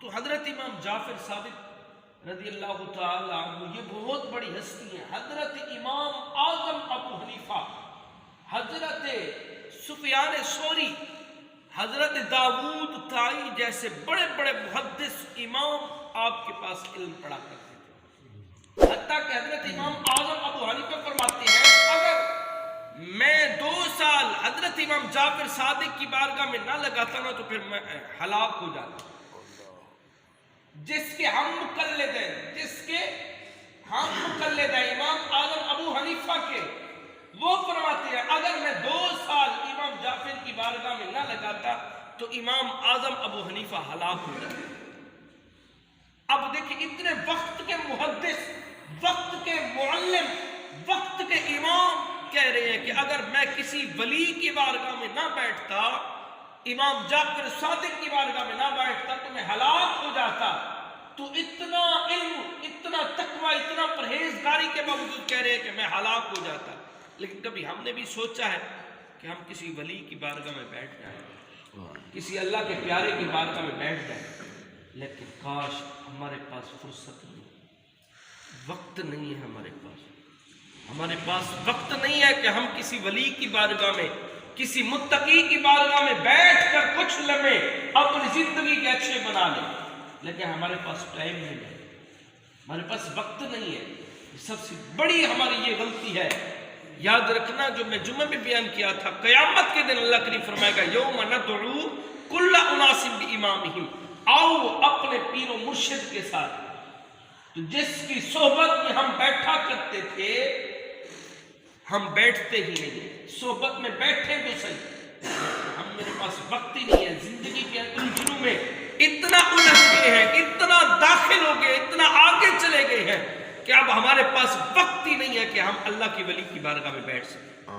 تو حضرت امام جعفر صادق رضی اللہ تعالی عنہ یہ بہت بڑی ہستی ہیں. حضرت امام اعظم ابو حنیفہ، حضرت سفیان ثوری، حضرت داؤد طائی جیسے بڑے بڑے محدث امام آپ کے پاس علم پڑھا کرتے تھے. حتیٰ کہ حضرت امام اعظم ابو حنیفہ فرماتے ہیں اگر میں 2 سال حضرت امام جعفر صادق کی بارگاہ میں نہ لگاتا نا تو پھر میں ہلاک ہو جاتا. جس کے ہم مقلد ہیں امام اعظم ابو حنیفہ کے، وہ فرماتے ہیں اگر میں 2 سال امام جعفر کی بارگاہ میں نہ لگاتا تو امام اعظم ابو حنیفہ ہلاک ہو جاتا. اب دیکھیں اتنے وقت کے محدث، وقت کے معلم، وقت کے امام کہہ رہے ہیں کہ اگر میں کسی ولی کی بارگاہ میں نہ بیٹھتا، امام جعفر صادق کی بارگاہ میں نہ بیٹھتا تو میں ہلاک ہو جاتا. تو اتنا علم، اتنا تقوی، اتنا پرہیزگاری کے باوجود کہہ رہے ہیں کہ میں ہلاک ہو جاتا. لیکن کبھی ہم نے بھی سوچا ہے کہ ہم کسی ولی کی بارگاہ میں بیٹھ جائیں، کسی اللہ کے پیارے کی بارگاہ میں بیٹھ جائیں، لیکن کاش ہمارے پاس فرصت نہیں، وقت نہیں ہے. ہمارے پاس وقت نہیں ہے کہ ہم کسی ولی کی بارگاہ میں، کسی متقی کی بارگاہ میں بیٹھ کر کچھ لمحے اپنی زندگی کے اچھے بنا لیں. لیکن ہمارے پاس ٹائم نہیں ہے، ہمارے پاس وقت نہیں ہے. سب سے بڑی ہماری یہ غلطی ہے. یاد رکھنا جو میں جمعہ میں بیان کیا تھا، قیامت کے دن اللہ کریم فرمائے گا یوم ندعو کل اناس بامامہم، آؤ اپنے پیر و مرشد کے ساتھ. تو جس کی صحبت میں ہم بیٹھا کرتے تھے ہم بیٹھتے ہی نہیں. صحبت میں بیٹھے تو صحیح، میرے پاس وقت ہی نہیں ہے. زندگی کے الجھنوں میں اتنا الجھ گئے ہیں، اتنا داخل ہو گئے، اتنا آگے چلے گئے ہیں کہ اب ہمارے پاس وقت ہی نہیں ہے کہ ہم اللہ کی ولی کی بارگاہ میں بیٹھ سکیں.